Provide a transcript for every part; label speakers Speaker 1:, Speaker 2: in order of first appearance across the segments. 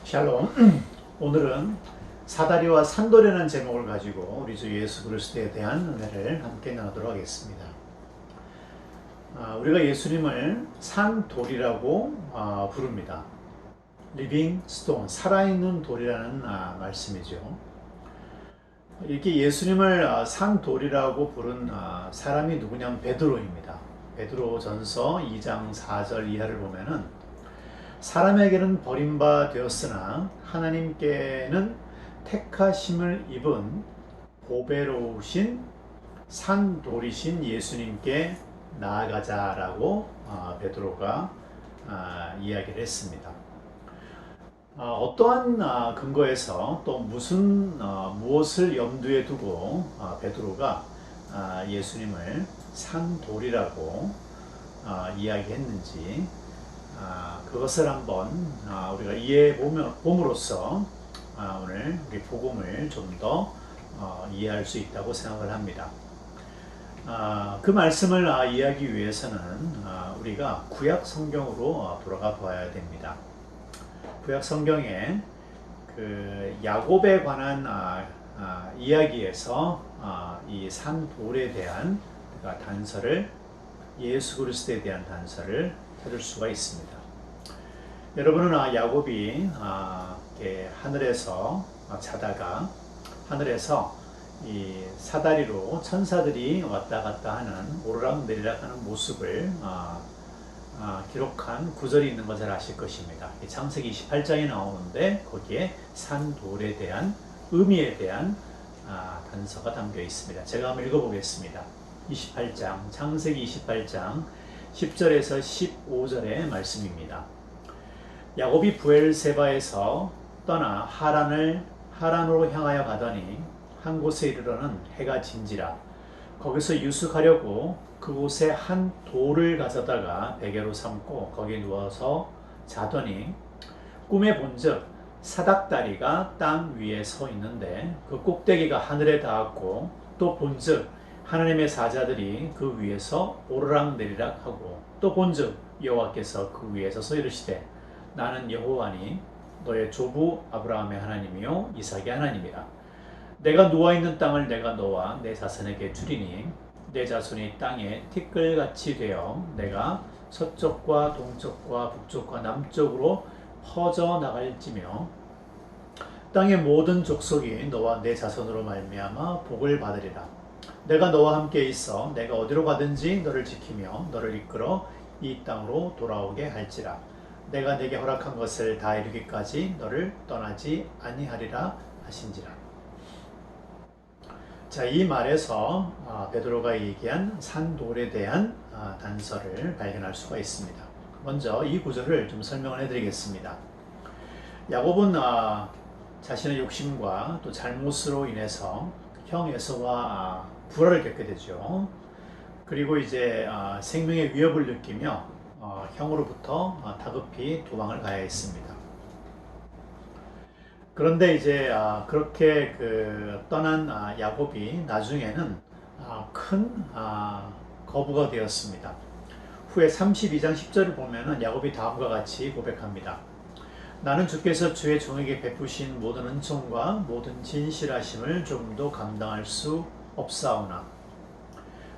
Speaker 1: 샬롬. 오늘은 사다리와 산돌이라는 제목을 가지고 우리 주 예수 그리스도에 대한 은혜를 함께 나누도록 하겠습니다. 우리가 예수님을 산돌이라고 부릅니다. 리빙 스톤, 살아있는 돌이라는 말씀이죠. 이렇게 예수님을 산돌이라고 부른 사람이 누구냐면 베드로입니다. 베드로전서 2장 4절 이하를 보면은 사람에게는 버림받았으나 하나님께는 택하심을 입은 보배로우신 산돌이신 예수님께 나아가자라고 베드로가 이야기를 했습니다. 어떠한 근거에서 또 무엇을 염두에 두고 베드로가 예수님을 산돌이라고 이야기했는지 그것을 한번 우리가 이해해 봄으로써 오늘 우리 복음을 좀 더 이해할 수 있다고 생각을 합니다. 그 말씀을 이해하기 위해서는 우리가 구약 성경으로 돌아가 봐야 됩니다. 구약 성경에 그 야곱에 관한 이야기에서 이 산돌에 대한 단서를, 예수 그리스도에 대한 단서를 찾을 수가 있습니다. 여러분은 야곱이 하늘에서 자다가 하늘에서 이 사다리로 천사들이 왔다 갔다 하는 오르락내리락 하는 모습을 기록한 구절이 있는 거 잘 아실 것입니다. 창세기 28장에 나오는데 거기에 산돌에 대한 의미에 대한 단서가 담겨 있습니다. 제가 한번 읽어보겠습니다. 28장, 창세기 28장 10절에서 15절의 말씀입니다. 야곱이 부엘세바에서 떠나 하란으로 향하여 가더니 한 곳에 이르러는 해가 진지라. 거기서 유숙하려고 그곳에 한 돌을 가져다가 베개로 삼고 거기에 누워서 자더니 꿈에 본즉 사닥다리가 땅 위에 서 있는데 그 꼭대기가 하늘에 닿았고 또 본즉 하나님의 사자들이 그 위에서 오르락내리락 하고 또 본즉 여호와께서 그 위에서 서 이르시되 나는 여호와니 너의 조부 아브라함의 하나님이요 이삭의 하나님이라. 내가 누워있는 땅을 내가 너와 내 자손에게 주리니 내 자손이 땅에 티끌같이 되어 내가 서쪽과 동쪽과 북쪽과 남쪽으로 퍼져 나갈지며 땅의 모든 족속이 너와 내 자손으로 말미암아 복을 받으리라. 내가 너와 함께 있어 내가 어디로 가든지 너를 지키며 너를 이끌어 이 땅으로 돌아오게 할지라. 내가 내게 허락한 것을 다 이루기까지 너를 떠나지 아니하리라 하신지라. 자, 이 말에서 베드로가 얘기한 산돌에 대한 단서를 발견할 수가 있습니다. 먼저 이 구절을 좀 설명을 해드리겠습니다. 야곱은 자신의 욕심과 또 잘못으로 인해서 형 에서와 불화를 겪게 되죠. 그리고 이제 생명의 위협을 느끼며 형으로부터 다급히 도망을 가야 했습니다. 그런데 이제 그렇게 떠난 야곱이 나중에는 큰 거부가 되었습니다. 후에 32장 10절을 보면은 야곱이 다음과 같이 고백합니다. 나는 주께서 주의 종에게 베푸신 모든 은총과 모든 진실하심을 조금도 감당할 수 없사오나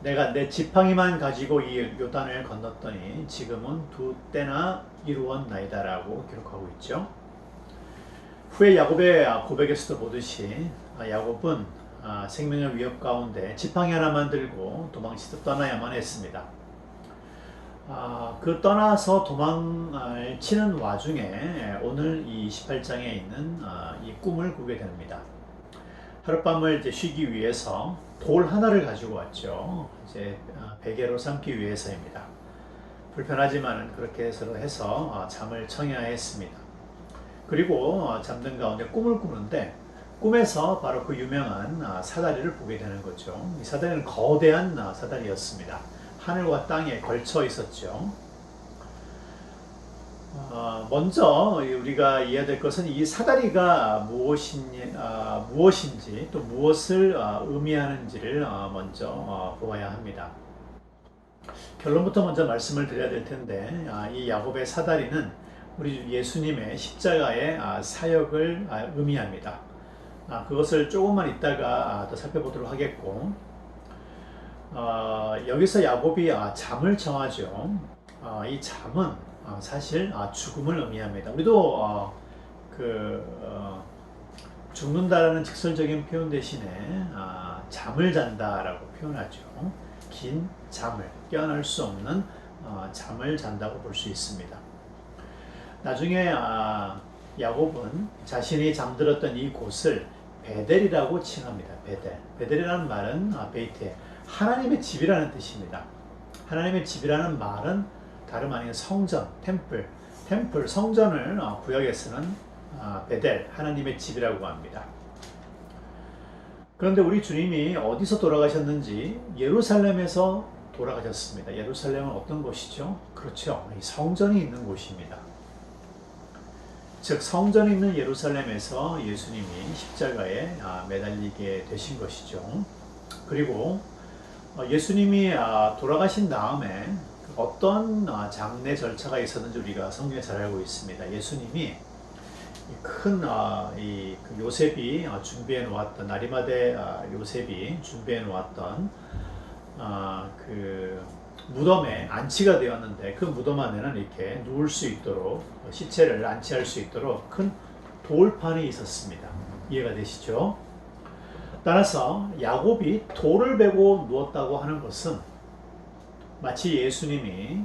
Speaker 1: 내가 내 지팡이만 가지고 이 요단을 건넜더니 지금은 2때나 이루었나이다라고 기록하고 있죠. 후에 야곱의 고백에서도 보듯이 야곱은 생명의 위협 가운데 지팡이 하나만 들고 도망치듯 떠나야만 했습니다. 그 떠나서 도망을 치는 와중에 오늘 이 28장에 있는 이 꿈을 꾸게 됩니다. 하룻밤을 이제 쉬기 위해서 돌 하나를 가지고 왔죠. 이제 베개로 삼기 위해서입니다. 불편하지만 그렇게 해서 잠을 청해야 했습니다. 그리고 잠든 가운데 꿈을 꾸는데 꿈에서 바로 그 유명한 사다리를 보게 되는 거죠. 이 사다리는 거대한 사다리였습니다. 하늘과 땅에 걸쳐 있었죠. 먼저 우리가 이해해야 될 것은 이 사다리가 무엇인지 또 무엇을 의미하는지를 먼저 보아야 합니다. 결론부터 먼저 말씀을 드려야 될 텐데 이 야곱의 사다리는 우리 예수님의 십자가의 사역을 의미합니다. 그것을 조금만 이따가 더 살펴보도록 하겠고, 여기서 야곱이 잠을 청하죠. 이 잠은 사실 죽음을 의미합니다. 우리도 죽는다라는 직설적인 표현 대신에 잠을 잔다라고 표현하죠. 긴 잠을, 깨어날 수 없는 잠을 잔다고 볼 수 있습니다. 나중에 야곱은 자신이 잠들었던 이 곳을 베델이라고 칭합니다. 베델이라는 말은 베이테, 하나님의 집이라는 뜻입니다. 하나님의 집이라는 말은 다름 아닌 성전, 템플, 성전을 구약에서는 베델, 하나님의 집이라고 합니다. 그런데 우리 주님이 어디서 돌아가셨는지 예루살렘에서 돌아가셨습니다. 예루살렘은 어떤 곳이죠? 그렇죠. 성전이 있는 곳입니다. 즉 성전이 있는 예루살렘에서 예수님이 십자가에 매달리게 되신 것이죠. 그리고 예수님이 돌아가신 다음에 어떤 장례 절차가 있었는지 우리가 성경에 잘 알고 있습니다. 예수님이 큰 그 요셉이 준비해 놓았던, 아리마대 요셉이 준비해 놓았던 그 무덤에 안치가 되었는데, 그 무덤 안에는 이렇게 누울 수 있도록, 시체를 안치할 수 있도록 큰 돌판이 있었습니다. 이해가 되시죠? 따라서 야곱이 돌을 베고 누웠다고 하는 것은 마치 예수님이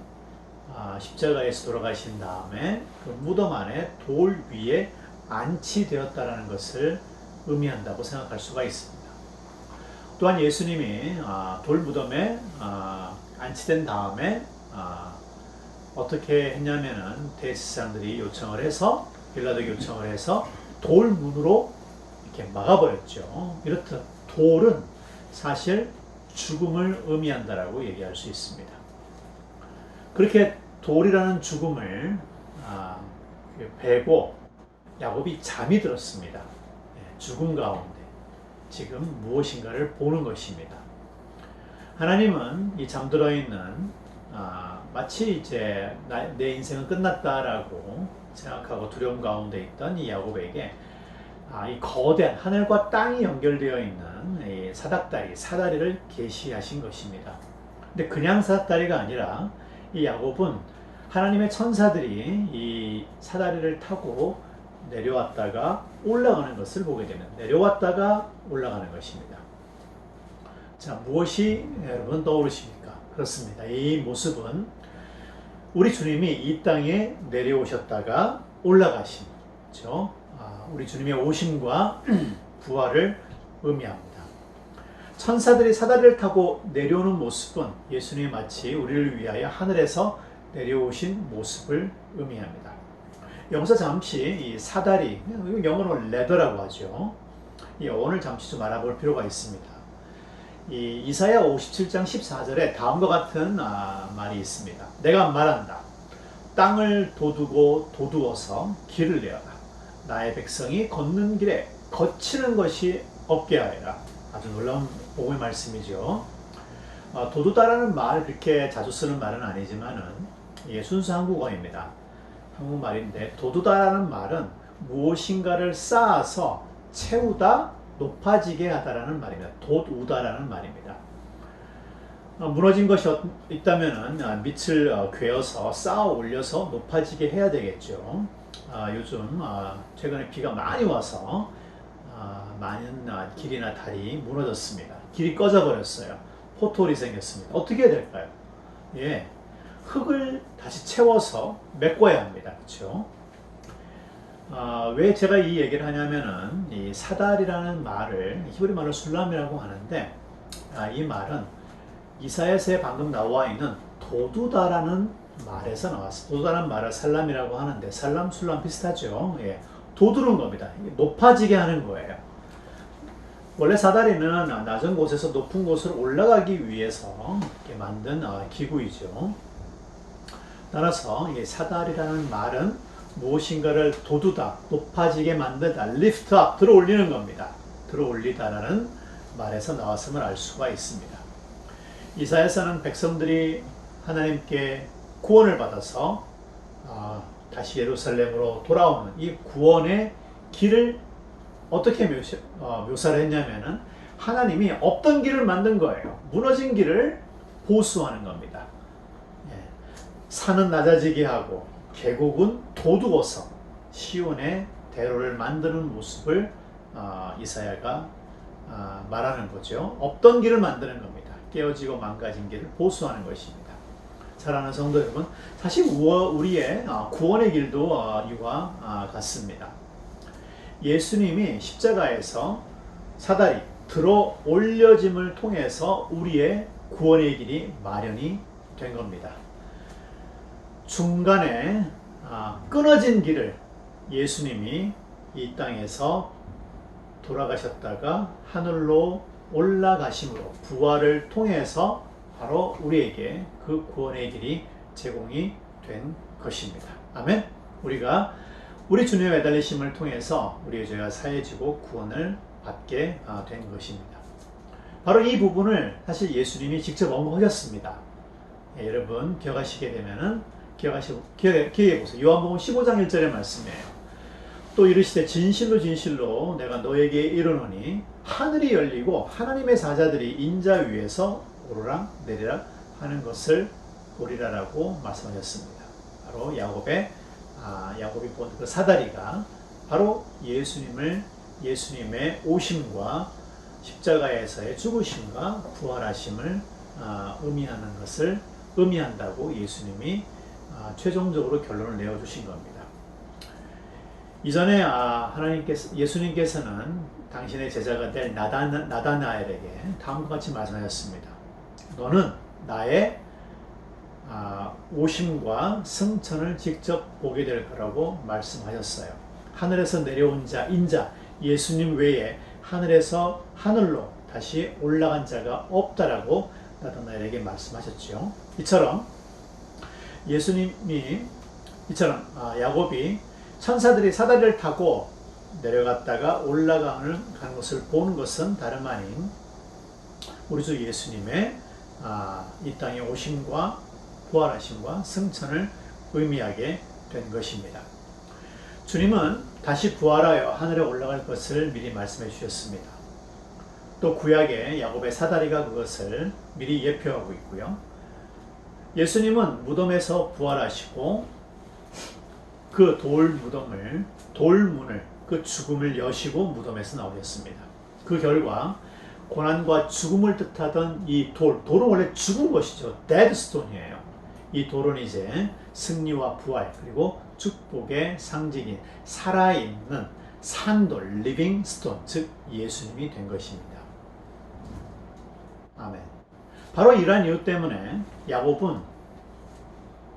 Speaker 1: 십자가에서 돌아가신 다음에 그 무덤 안에 돌 위에 안치되었다라는 것을 의미한다고 생각할 수가 있습니다. 또한 예수님이 돌 무덤에 안치된 다음에 어떻게 했냐면은 대스 사람들이 요청을 해서, 빌라도 요청을 해서 돌 문으로 이렇게 막아버렸죠. 이렇듯 돌은 사실 죽음을 의미한다라고 얘기할 수 있습니다. 그렇게 돌이라는 죽음을 베고 야곱이 잠이 들었습니다. 죽음 가운데 지금 무엇인가를 보는 것입니다. 하나님은 이 잠들어 있는 마치 이제 내 인생은 끝났다라고 생각하고 두려움 가운데 있던 이 야곱에게 이 거대한 하늘과 땅이 연결되어 있는 이 사다리를 계시하신 것입니다. 근데 그냥 사다리가 아니라 이 야곱은 하나님의 천사들이 이 사다리를 타고 내려왔다가 올라가는 것을 보게 되는, 내려왔다가 올라가는 것입니다. 자, 무엇이 여러분 떠오르십니까? 그렇습니다. 이 모습은 우리 주님이 이 땅에 내려오셨다가 올라가신, 그렇죠? 우리 주님의 오심과 부활을 의미합니다. 천사들이 사다리를 타고 내려오는 모습은 예수님이 마치 우리를 위하여 하늘에서 내려오신 모습을 의미합니다. 여기서 잠시 이 사다리, 영어로 레더라고 하죠. 이 어원을 잠시 좀 알아볼 필요가 있습니다. 이 이사야 57장 14절에 다음과 같은 말이 있습니다. 내가 말한다. 땅을 도두어서 길을 내어라. 나의 백성이 걷는 길에 거치는 것이 없게 하여라. 아주 놀라운 복음의 말씀이죠. 도두다라는 말, 그렇게 자주 쓰는 말은 아니지만은 이게 순수 한국어입니다. 한국말인데, 도두다라는 말은 무엇인가를 쌓아서 채우다, 높아지게 하다라는 말입니다. 돛우다라는 말입니다. 무너진 것이 있다면은 밑을 괴어서 쌓아 올려서 높아지게 해야 되겠죠. 요즘 최근에 비가 많이 와서 많은 길이나 다리 무너졌습니다. 길이 꺼져 버렸어요. 포토홀이 생겼습니다. 어떻게 해야 될까요? 예, 흙을 다시 채워서 메꿔야 합니다. 그렇죠? 왜 제가 이 얘기를 하냐면은 이 사달이라는 말을 히브리 말로 술람이라고 하는데, 이 말은 이사야서에 방금 나와 있는 도두다라는 말에서 나왔어요. 도두다라는 말을 살람이라고 하는데, 살람, 술람 비슷하죠. 예, 도두른 겁니다. 높아지게 하는 거예요. 원래 사다리는 낮은 곳에서 높은 곳으로 올라가기 위해서 이렇게 만든 기구이죠. 따라서 이 사다리라는 말은 무엇인가를 도두다, 높아지게 만들다, lift up, 들어 올리는 겁니다. 들어 올리다라는 말에서 나왔음을 알 수가 있습니다. 이사야서는 백성들이 하나님께 구원을 받아서 다시 예루살렘으로 돌아오는 이 구원의 길을 어떻게 묘사를 했냐면은 하나님이 없던 길을 만든 거예요. 무너진 길을 보수하는 겁니다. 산은 낮아지게 하고 계곡은 도두어서 시온의 대로를 만드는 모습을 이사야가 말하는 거죠. 없던 길을 만드는 겁니다. 깨어지고 망가진 길을 보수하는 것입니다. 사랑하는 성도 여러분, 사실 우리의 구원의 길도 이와 같습니다. 예수님이 십자가에서 사다리 들어 올려짐을 통해서 우리의 구원의 길이 마련이 된 겁니다. 중간에 끊어진 길을 예수님이 이 땅에서 돌아가셨다가 하늘로 올라가심으로 부활을 통해서 바로 우리에게 그 구원의 길이 제공이 된 것입니다. 아멘. 우리가 우리 주님의 매달리심을 통해서 우리의 죄가 사해지고 구원을 받게 된 것입니다. 바로 이 부분을 사실 예수님이 직접 언급하셨습니다. 여러분 기억하시게 되면은 기억해 보세요. 요한복음 15장 1절의 말씀이에요. 또 이르시되 진실로 진실로 내가 너에게 이르노니 하늘이 열리고 하나님의 사자들이 인자 위에서 오르락 내리락 하는 것을 보리라라고 말씀하셨습니다. 바로 야곱이 본 그 사다리가 바로 예수님의 오심과 십자가에서의 죽으심과 부활하심을 의미하는 것을 의미한다고 예수님이 최종적으로 결론을 내어주신 겁니다. 이전에 예수님께서는 당신의 제자가 될 나다나엘에게 다음과 같이 말씀하셨습니다. 너는 나의 오심과 승천을 직접 보게 될 거라고 말씀하셨어요. 하늘에서 내려온 자, 인자, 예수님 외에 하늘에서 하늘로 다시 올라간 자가 없다라고 나다나엘에게 말씀하셨죠. 이처럼 야곱이 천사들이 사다리를 타고 내려갔다가 올라가는 것을 보는 것은 다름 아닌 우리 주 예수님의 이 땅에 오심과 부활하심과 승천을 의미하게 된 것입니다. 주님은 다시 부활하여 하늘에 올라갈 것을 미리 말씀해 주셨습니다. 또 구약에 야곱의 사다리가 그것을 미리 예표하고 있고요. 예수님은 무덤에서 부활하시고 그 돌문을 그 죽음을 여시고 무덤에서 나오셨습니다. 그 결과 고난과 죽음을 뜻하던 이 돌은 원래 죽은 것이죠. 데드 스톤이에요. 이 돌은 이제 승리와 부활 그리고 축복의 상징인 살아있는 산돌, 리빙 스톤, 즉 예수님이 된 것입니다. 아멘. 바로 이러한 이유 때문에 야곱은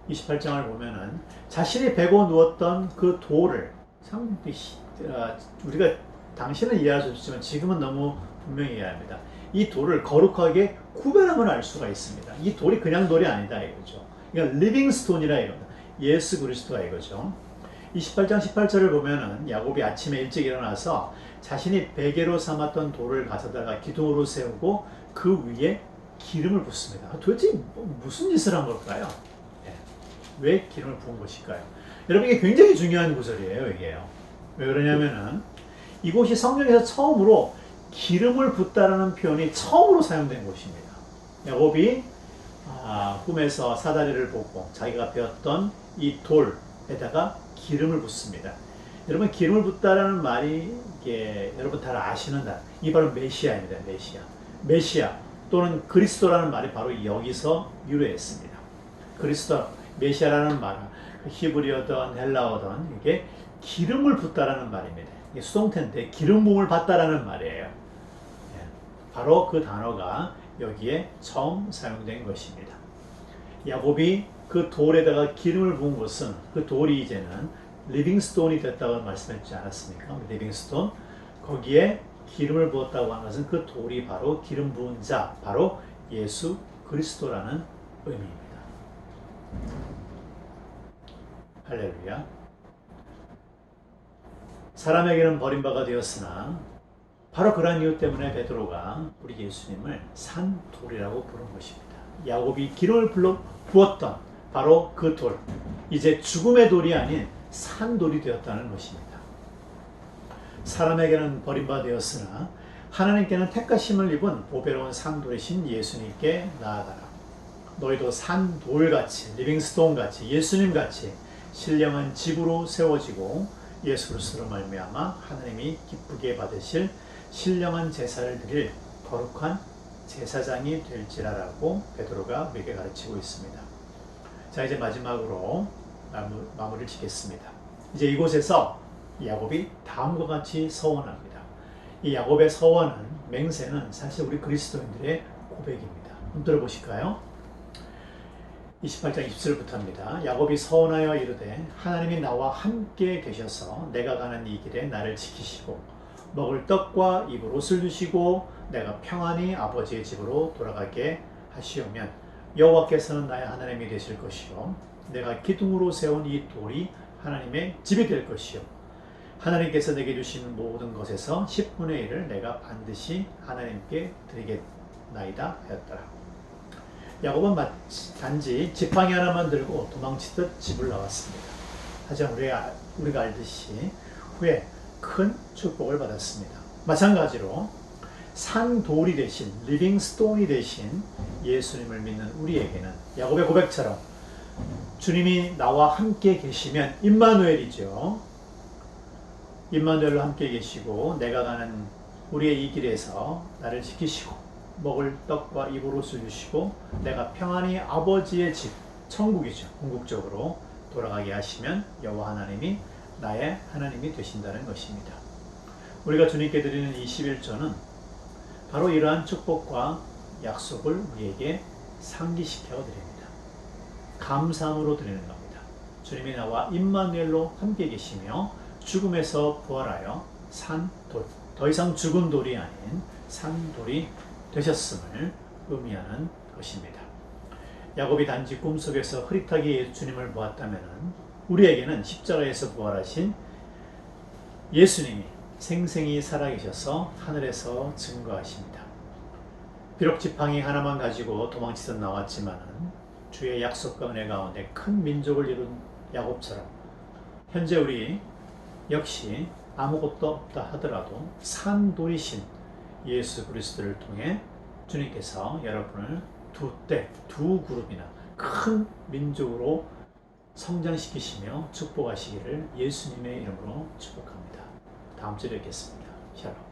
Speaker 1: 28장을 보면은 자신이 베고 누웠던 그 돌을 우리가 당신은 이해할 수 없지만 지금은 너무 분명히 이해해야 합니다. 이 돌을 거룩하게 구별하면 알 수가 있습니다. 이 돌이 그냥 돌이 아니다 이거죠. 그러니까 리빙스톤이라 이겁니다. 예수 그리스도가 이거죠. 28장 18절을 보면은 야곱이 아침에 일찍 일어나서 자신이 베개로 삼았던 돌을 가져다가 기둥으로 세우고 그 위에 기름을 붓습니다. 도대체 무슨 짓을 한 걸까요? 왜 기름을 부은 것일까요? 여러분 이게 굉장히 중요한 구절이에요. 이게요. 왜 그러냐면은 이곳이 성경에서 처음으로 기름을 붓다라는 표현이 처음으로 사용된 곳입니다. 야곱이 꿈에서 사다리를 보고 자기가 배웠던 이 돌에다가 기름을 붓습니다. 여러분 기름을 붓다라는 말이 여러분 다 아시는 단, 이 바로 메시아입니다. 메시아 또는 그리스도라는 말이 바로 여기서 유래했습니다. 그리스도, 메시아라는 말은 히브리어든 헬라어든 이게 기름을 붓다라는 말입니다. 이게 수동태인데 기름 부음을 받다라는 말이에요. 바로 그 단어가 여기에 처음 사용된 것입니다. 야곱이 그 돌에다가 기름을 부은 것은 그 돌이 이제는 리빙스톤이 됐다고 말씀했지 않았습니까? 리빙스톤, 거기에 기름을 부었다고 하는 것은 그 돌이 바로 기름 부은 자, 바로 예수 그리스도라는 의미입니다. 할렐루야. 사람에게는 버림받아 되었으나 바로 그러한 이유 때문에 베드로가 우리 예수님을 산돌이라고 부른 것입니다. 야곱이 기름을 부었던 바로 그 돌, 이제 죽음의 돌이 아닌 산돌이 되었다는 것입니다. 사람에게는 버림받았으나 하나님께는 택하심을 입은 보배로운 산돌이신 예수님께 나아가라. 너희도 산돌같이, 리빙스톤같이, 예수님같이 신령한 집으로 세워지고 예수 그리스도로 말미암아 하나님이 기쁘게 받으실 신령한 제사를 드릴 거룩한 제사장이 될지라라고 베드로가 우리에게 가르치고 있습니다. 자, 이제 마지막으로 마무리를 짓겠습니다. 이제 이곳에서 야곱이 다음과 같이 서원합니다. 이 야곱의 서원은, 맹세는 사실 우리 그리스도인들의 고백입니다. 한번 들어보실까요? 28장 20절부터입니다. 야곱이 서원하여 이르되 하나님이 나와 함께 계셔서 내가 가는 이 길에 나를 지키시고 먹을 떡과 입을 옷을 주시고 내가 평안히 아버지의 집으로 돌아가게 하시오면 여호와께서는 나의 하나님이 되실 것이요 내가 기둥으로 세운 이 돌이 하나님의 집이 될 것이요 하나님께서 내게 주신 모든 것에서 10분의 1을 내가 반드시 하나님께 드리겠나이다 하였더라. 야곱은 단지 지팡이 하나만 들고 도망치듯 집을 나왔습니다. 하지만 우리가 알듯이 후에 큰 축복을 받았습니다. 마찬가지로 산돌이 되신, 리빙스톤이 되신 예수님을 믿는 우리에게는 야곱의 고백처럼 주님이 나와 함께 계시면 임마누엘이죠. 임마누엘로 함께 계시고 내가 가는 우리의 이 길에서 나를 지키시고 먹을 떡과 입을 옷을 주시고 내가 평안히 아버지의 집, 천국이죠. 궁극적으로 돌아가게 하시면 여호와 하나님이 나의 하나님이 되신다는 것입니다. 우리가 주님께 드리는 이 11조는 바로 이러한 축복과 약속을 우리에게 상기시켜 드립니다. 감사함으로 드리는 겁니다. 주님이 나와 임마누엘로 함께 계시며 죽음에서 부활하여 산돌, 더 이상 죽은 돌이 아닌 산돌이 되셨음을 의미하는 것입니다. 야곱이 단지 꿈속에서 흐릿하게 주님을 보았다면 우리에게는 십자가에서 부활하신 예수님이 생생히 살아계셔서 하늘에서 증거하십니다. 비록 지팡이 하나만 가지고 도망치듯 나왔지만 주의 약속과 은혜 가운데 큰 민족을 이룬 야곱처럼 현재 우리 역시 아무것도 없다 하더라도 산돌이신 예수 그리스도를 통해 주님께서 여러분을 두 그룹이나 큰 민족으로 성장시키시며 축복하시기를 예수님의 이름으로 축복합니다. 다음 주에 뵙겠습니다. 샬롬.